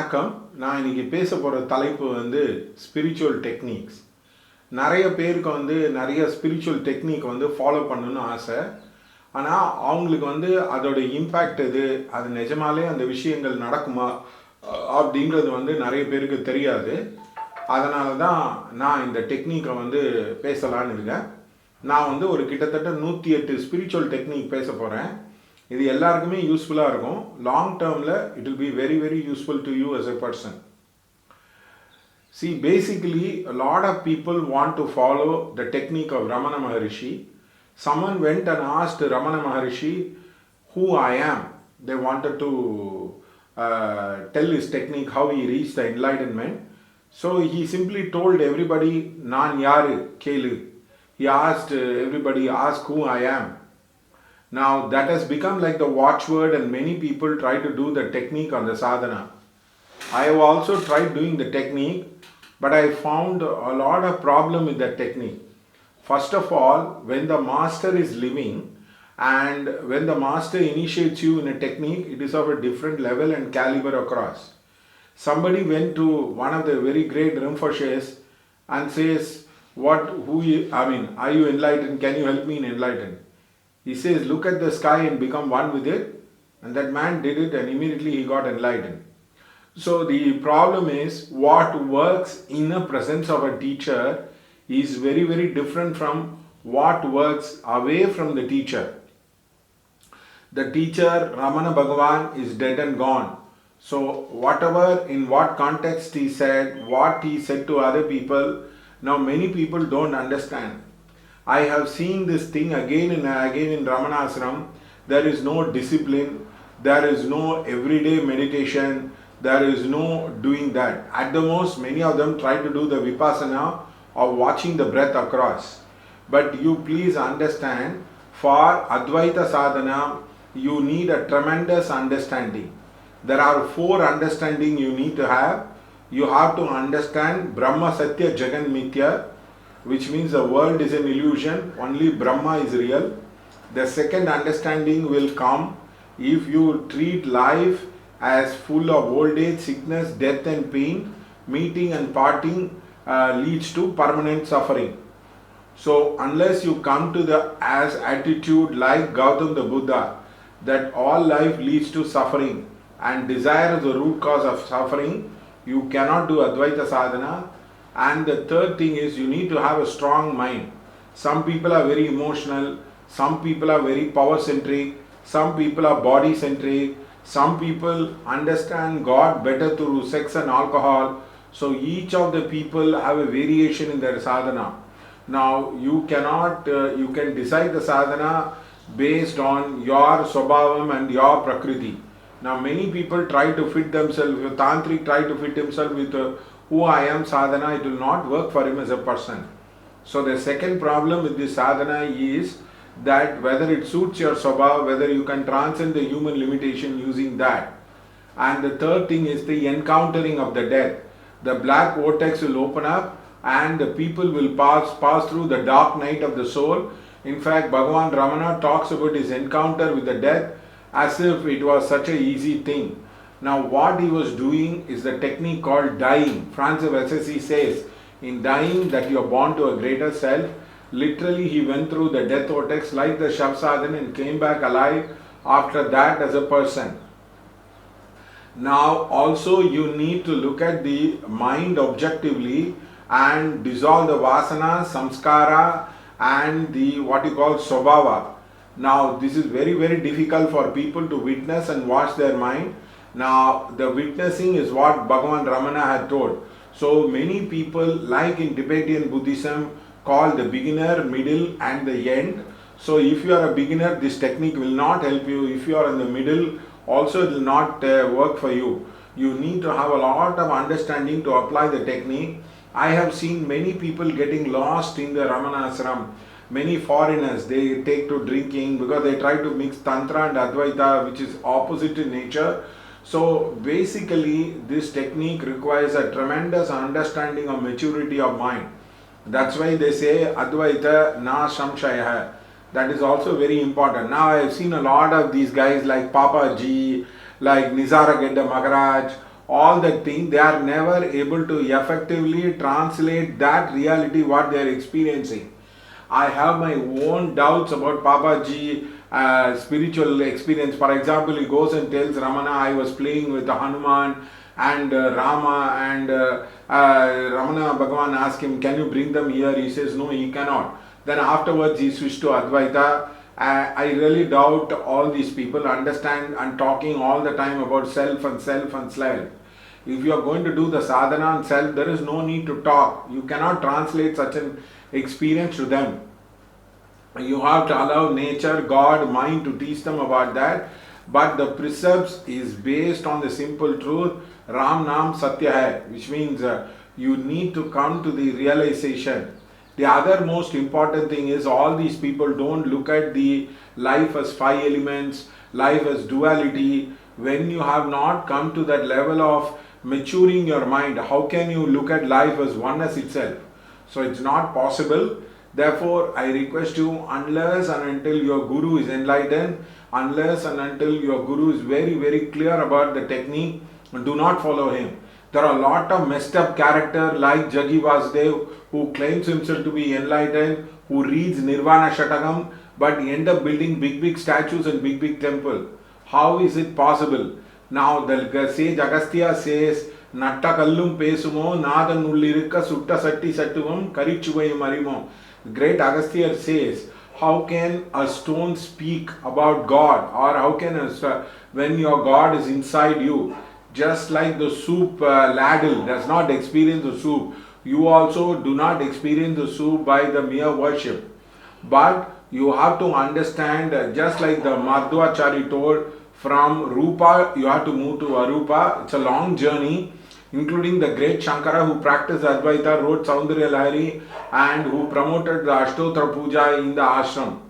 வணக்கம். நான் இன்னைக்கு பேச போகிற தலைப்பு வந்து ஸ்பிரிச்சுவல் டெக்னிக்ஸ். நிறைய பேருக்கு வந்து நிறைய ஸ்பிரிச்சுவல் டெக்னிக் வந்து ஃபாலோ பண்ணணும்னு ஆசை. ஆனால் அவங்களுக்கு வந்து அதோட இம்பேக்ட் எது, அது நிஜமாலே அந்த விஷயங்கள் நடக்குமா அப்படின்றது வந்து நிறைய பேருக்கு தெரியாது. அதனால தான் நான் இந்த டெக்னிக்கை வந்து பேசலான்னு இருக்கேன். நான் வந்து ஒரு கிட்டத்தட்ட 108 ஸ்பிரிச்சுவல் டெக்னிக் பேச போகிறேன். இது எல்லாருக்குமே யூஸ்ஃபுல்லாக இருக்கும். லாங் டேர்மில் it will be very very useful to you as a person. See, basically, a lot of people want to follow the technique of Ramana Maharishi. Someone went and asked Ramana Maharishi who I am. They wanted to tell his technique, how he reached the enlightenment. So he simply told everybody, Nan yaru kelu. He asked everybody, ask who I am. Now that has become like the watchword, and many people try to do the technique on the sadhana. I have also tried doing the technique, but I found a lot of problem with that technique. First of all, when the master is living and when the master initiates you in a technique, it is of a different level and caliber across. Somebody went to one of the very great Rinpoches and says, are you enlightened? Can you help me in enlightenment? He says, look at the sky and become one with it. And that man did it, and immediately he got enlightened. So the problem is, what works in the presence of a teacher is very, very different from what works away from the teacher. The teacher, Ramana Bhagavan, is dead and gone. So whatever, in what context he said, what he said to other people, now many people don't understand. I have seen this thing again and again in Ramana Ashram. There is no discipline, there is no everyday meditation, there is no doing that. At the most, many of them try to do the vipassana of watching the breath across. But you please understand, for Advaita sadhana, you need a tremendous understanding. There are 4 understanding you need to have. You have to understand Brahma Satya Jagan Mithya, which means the world is an illusion, only Brahma is real. The second understanding will come if you treat life as full of old age, sickness, death and pain. Meeting and parting leads to permanent suffering. So unless you come to the as attitude like Gautam the Buddha, that all life leads to suffering and desire is the root cause of suffering, you cannot do Advaita sadhana. And the third thing is, you need to have a strong mind. Some people are very emotional, some people are very power centric, some people are body centric, some people understand God better through sex and alcohol. So each of the people have a variation in their sadhana. Now you can decide the sadhana based on your swabhavam and your prakriti. Now many people try to fit themselves, tantric try to fit himself with who I am sadhana, it will not work for him as a person. So the second problem with this sadhana is that whether it suits your swabhava, whether you can transcend the human limitation using that. And the third thing is the encountering of the death. The black vortex will open up and the people will pass through the dark night of the soul. In fact, Bhagavan Ramana talks about his encounter with the death as if it was such an easy thing. Now what he was doing is the technique called dying. Franz of Assisi says, in dying that you are born to a greater self. Literally he went through the death vortex like the Shavsadhan and came back alive after that as a person. Now also you need to look at the mind objectively and dissolve the vasana, samskara and the what you call swabhava. Now this is very very difficult for people to witness and watch their mind. Now the witnessing is what Bhagavan Ramana had told. So many people, like in Tibetan Buddhism, call the beginner, middle and the end. So if you are a beginner, this technique will not help you. If you are in the middle, also it will not work for you. You need to have a lot of understanding to apply the technique. I have seen many people getting lost in the Ramana Ashram. Many foreigners, they take to drinking because they try to mix Tantra and Advaita, which is opposite in nature. So basically this technique requires a tremendous understanding of maturity of mind. That's why they say Advaita na samshaya. That is also very important. Now I have seen a lot of these guys like Papa Ji, like Nizaragedda Maharaj, all that thing, they are never able to effectively translate that reality what they are experiencing. I have my own doubts about Papaji spiritual experience. For example, he goes and tells Ramana, I was playing with Hanuman and Rama, and Ramana Bhagavan asked him, can you bring them here? He says, no, he cannot. Then afterwards he switched to Advaita. I really doubt all these people understand and talking all the time about self and self and self. If you are going to do the sadhana and self, there is no need to talk. You cannot translate such an experience to them. You have to allow nature, God, mind to teach them about that. But the precepts is based on the simple truth, Ram Naam Satya Hai, which means you need to come to the realization. The other most important thing is all these people don't look at the life as five elements, life as duality. When you have not come to that level of maturing your mind, how can you look at life as oneness itself? So it's not possible. Therefore, I request you, unless and until your Guru is enlightened, unless and until your Guru is very, very clear about the technique, do not follow him. There are a lot of messed up characters like Jagi Vasudev who claims himself to be enlightened, who reads Nirvana Shatakam, but end up building big statues and big temple. How is it possible? Now the sage Agastya says, Natta Kallum Pesumo, Nadan Ullirika Sutta Satti Sattuvam, Karichuvai Marimo. The great Agastya says, how can a stone speak about God? Or how can when your God is inside you? Just like the soup ladle does not experience the soup, you also do not experience the soup by the mere worship. But you have to understand, just like the Madhvacharya told, from Rupa you have to move to Arupa. It's a long journey, including the great Shankara who practiced Advaita, wrote Saundarya Lahari, and who promoted the Ashtotra Puja in the ashram.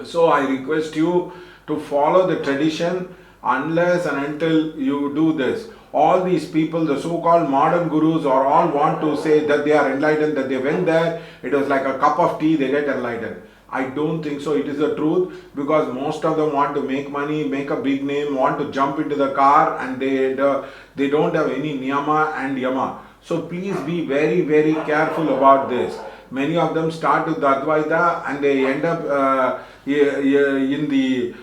So I request you to follow the tradition. Unless and until you do this, all these people, the so-called modern gurus, are all want to say that they are enlightened, that they went there, it was like a cup of tea, they get enlightened. I don't think so. It is the truth, because most of them want to make money, make a big name, want to jump into the car, and they don't have any niyama and yama. So please be very, very careful about this. Many of them start with the Advaita and they end up in the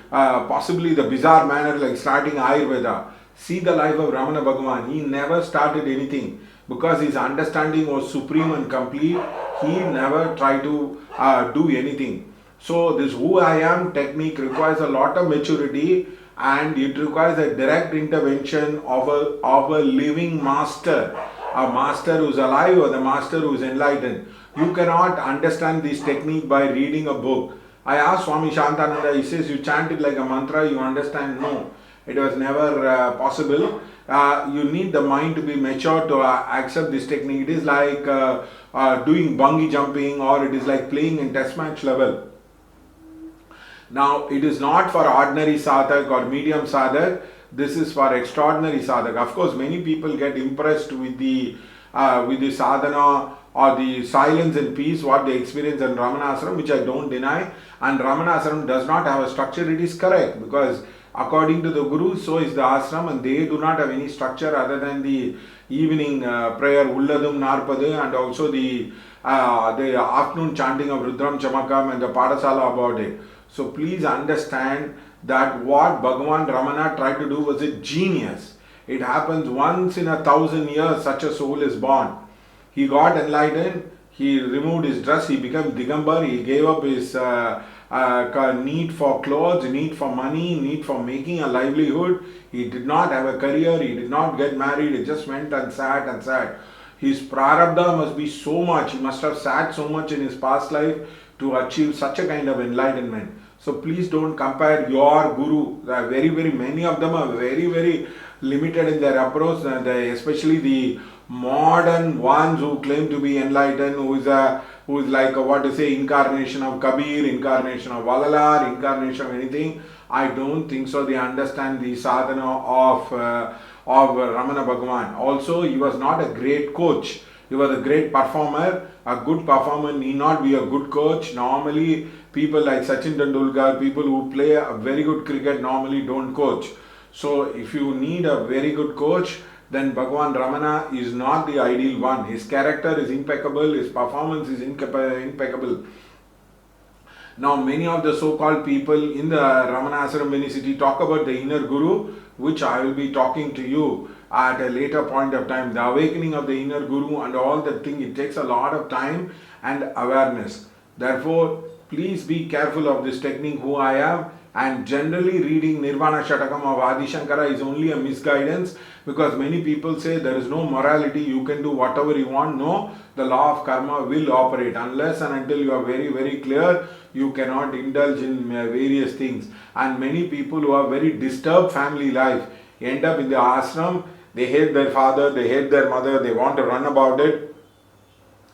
possibly the bizarre manner like starting Ayurveda. See the life of Ramana Bhagavan. He never started anything because his understanding was supreme and complete. He never tried to do anything. So this who I am technique requires a lot of maturity, and it requires a direct intervention of a living master, a master who is alive or the master who is enlightened. You cannot understand this technique by reading a book. I asked Swami Shantananda, he says, you chant it like a mantra, you understand? No, it was never possible. You need the mind to be mature to accept this technique. It is like doing bungee jumping, or it is like playing in test match level. Now, it is not for ordinary sadhak or medium sadhak. This is for extraordinary sadhak. Of course, many people get impressed with the sadhana or the silence and peace what they experience in Ramana Ashram, which I don't deny. And Ramana Ashram does not have a structure. It is correct, because according to the Guru, so is the ashram, and they do not have any structure other than the evening prayer Ulladum Narpadu, and also the afternoon chanting of Rudram Chamakam and the Padasala about it. So please understand that what Bhagavan Ramana tried to do was a genius. It happens once in 1,000 years such a soul is born. He got enlightened, he removed his dress, he became Digambar, he gave up his need for clothes, need for money, need for making a livelihood. He did not have a career, he did not get married, he just went and sat and sat. His prarabdha must be so much, he must have sat so much in his past life to achieve such a kind of enlightenment. So please don't compare your guru. Very many of them are very limited in their approach, especially the modern ones who claim to be enlightened, who is like what to say, incarnation of Kabir, incarnation of Valalar, incarnation of anything. I don't think so. They understand the sadhana of Ramana Bhagavan. Also, he was not a great coach. He was a great performer. A good performer need not be a good coach. Normally, people like Sachin Tendulkar, people who play a very good cricket, normally don't coach. So if you need a very good coach, then Bhagwan Ramana is not the ideal one. His character is impeccable, his performance is impeccable. Now, many of the so-called people in the Ramanaswaram City talk about the inner guru, which I will be talking to you at a later point of time. The awakening of the inner guru and all that thing, it takes a lot of time and awareness. Therefore, please be careful of this technique who I am, and generally reading Nirvana Shatakam of Adi Shankara is only a misguidance, because many people say there is no morality, you can do whatever you want. No, the law of karma will operate. Unless and until you are very, very clear, you cannot indulge in various things. And many people who have very disturbed family life end up in the ashram. They hate their father, they hate their mother, they want to run about it.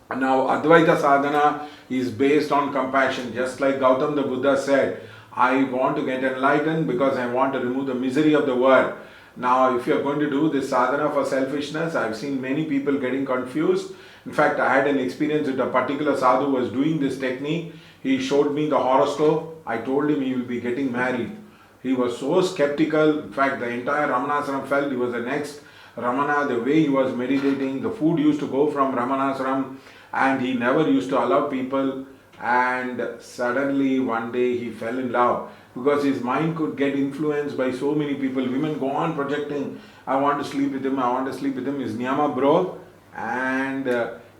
Now, Advaita sadhana is based on compassion. Just like Gautam the Buddha said, I want to get enlightened because I want to remove the misery of the world. Now, if you are going to do this sadhana for selfishness, I have seen many people getting confused. In fact, I had an experience with a particular sadhu who was doing this technique. He showed me the horoscope. I told him he will be getting married. He was so skeptical. In fact, the entire Ramanaswaram felt he was the next Ramana. The way he was meditating, the food used to go from Ramanaswaram, and he never used to allow people. And suddenly one day he fell in love, because his mind could get influenced by so many people. Women go on projecting, I want to sleep with him, I want to sleep with him. His niyama broke, and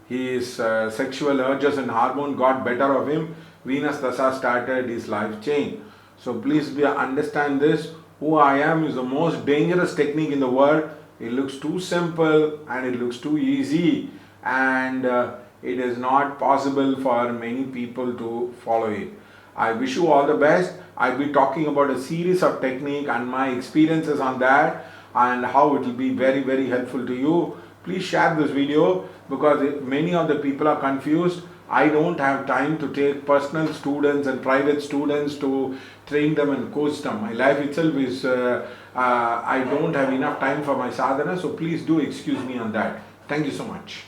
his sexual urges and hormone got better of him. Venus Dasa started, his life changed. So please understand this. Who I am is the most dangerous technique in the world. It looks too simple and it looks too easy, and it is not possible for many people to follow it. I wish you all the best. I'll be talking about a series of technique and my experiences on that, and how it will be very, very helpful to you. Please share this video, because many of the people are confused. I don't have time to take personal students and private students to train them and coach them. My life itself is, I don't have enough time for my sadhana, so please do excuse me on that. Thank you so much.